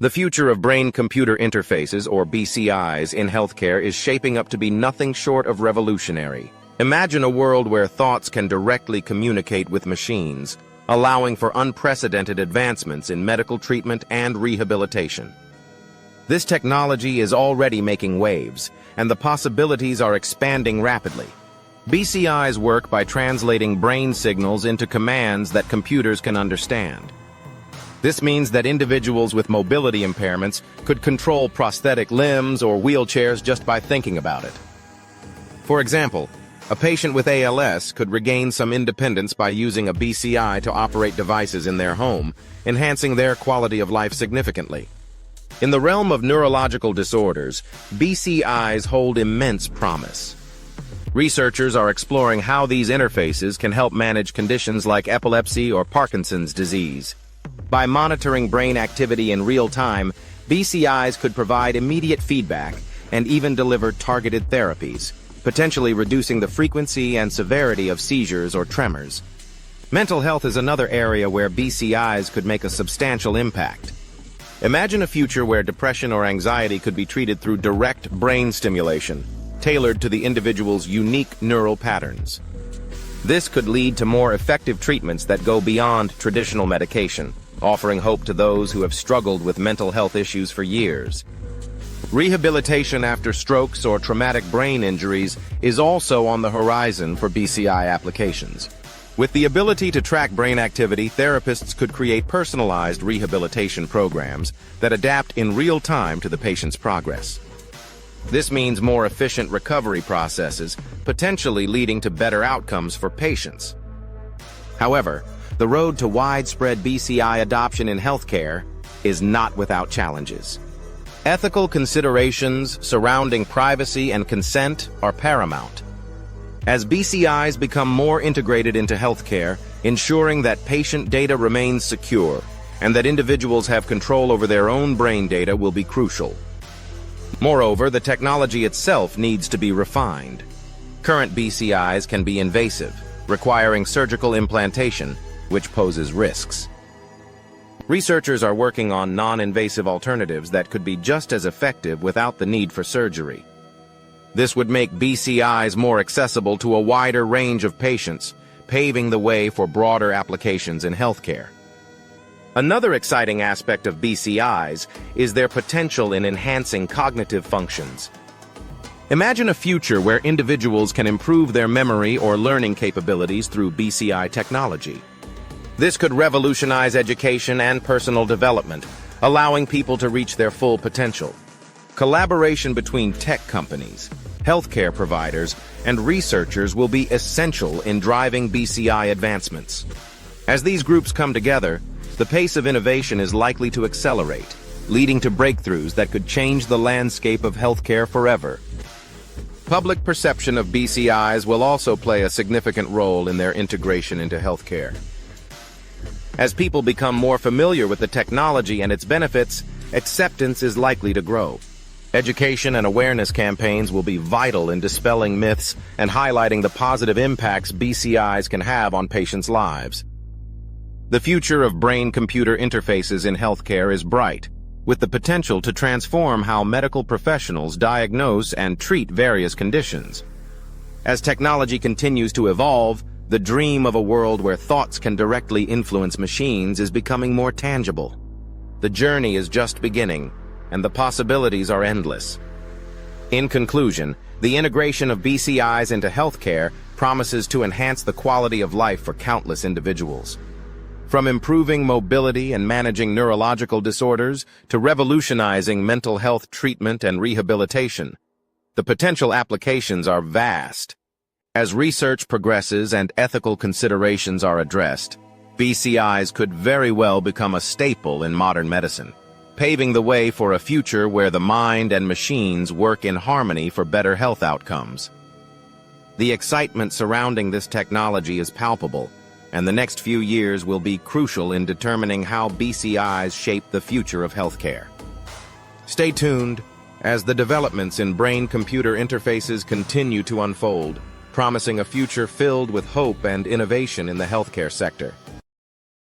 The future of brain-computer interfaces, or BCIs, in healthcare is shaping up to be nothing short of revolutionary. Imagine a world where thoughts can directly communicate with machines, allowing for unprecedented advancements in medical treatment and rehabilitation. This technology is already making waves, and the possibilities are expanding rapidly. BCIs work by translating brain signals into commands that computers can understand. This means that individuals with mobility impairments could control prosthetic limbs or wheelchairs just by thinking about it. For example, a patient with ALS could regain some independence by using a BCI to operate devices in their home, enhancing their quality of life significantly. In the realm of neurological disorders, BCIs hold immense promise. Researchers are exploring how these interfaces can help manage conditions like epilepsy or Parkinson's disease. By monitoring brain activity in real time, BCIs could provide immediate feedback and even deliver targeted therapies, potentially reducing the frequency and severity of seizures or tremors. Mental health is another area where BCIs could make a substantial impact. Imagine a future where depression or anxiety could be treated through direct brain stimulation, tailored to the individual's unique neural patterns. This could lead to more effective treatments that go beyond traditional medication, offering hope to those who have struggled with mental health issues for years. Rehabilitation after strokes or traumatic brain injuries is also on the horizon for BCI applications. With the ability to track brain activity, therapists could create personalized rehabilitation programs that adapt in real time to the patient's progress. This means more efficient recovery processes, potentially leading to better outcomes for patients. However, the road to widespread BCI adoption in healthcare is not without challenges. Ethical considerations surrounding privacy and consent are paramount. As BCIs become more integrated into healthcare, ensuring that patient data remains secure and that individuals have control over their own brain data will be crucial. Moreover, the technology itself needs to be refined. Current BCIs can be invasive, requiring surgical implantation, which poses risks. Researchers are working on non-invasive alternatives that could be just as effective without the need for surgery. This would make BCIs more accessible to a wider range of patients, paving the way for broader applications in healthcare. Another exciting aspect of BCIs is their potential in enhancing cognitive functions. Imagine a future where individuals can improve their memory or learning capabilities through BCI technology. This could revolutionize education and personal development, allowing people to reach their full potential. Collaboration between tech companies, healthcare providers, and researchers will be essential in driving BCI advancements. As these groups come together, the pace of innovation is likely to accelerate, leading to breakthroughs that could change the landscape of healthcare forever. Public perception of BCIs will also play a significant role in their integration into healthcare. As people become more familiar with the technology and its benefits, acceptance is likely to grow. Education and awareness campaigns will be vital in dispelling myths and highlighting the positive impacts BCIs can have on patients' lives. The future of brain-computer interfaces in healthcare is bright, with the potential to transform how medical professionals diagnose and treat various conditions. As technology continues to evolve, the dream of a world where thoughts can directly influence machines is becoming more tangible. The journey is just beginning, and the possibilities are endless. In conclusion, the integration of BCIs into healthcare promises to enhance the quality of life for countless individuals. From improving mobility and managing neurological disorders to revolutionizing mental health treatment and rehabilitation, the potential applications are vast. As research progresses and ethical considerations are addressed, BCIs could very well become a staple in modern medicine, paving the way for a future where the mind and machines work in harmony for better health outcomes. The excitement surrounding this technology is palpable, and the next few years will be crucial in determining how BCIs shape the future of healthcare. Stay tuned as the developments in brain-computer interfaces continue to unfold, promising a future filled with hope and innovation in the healthcare sector.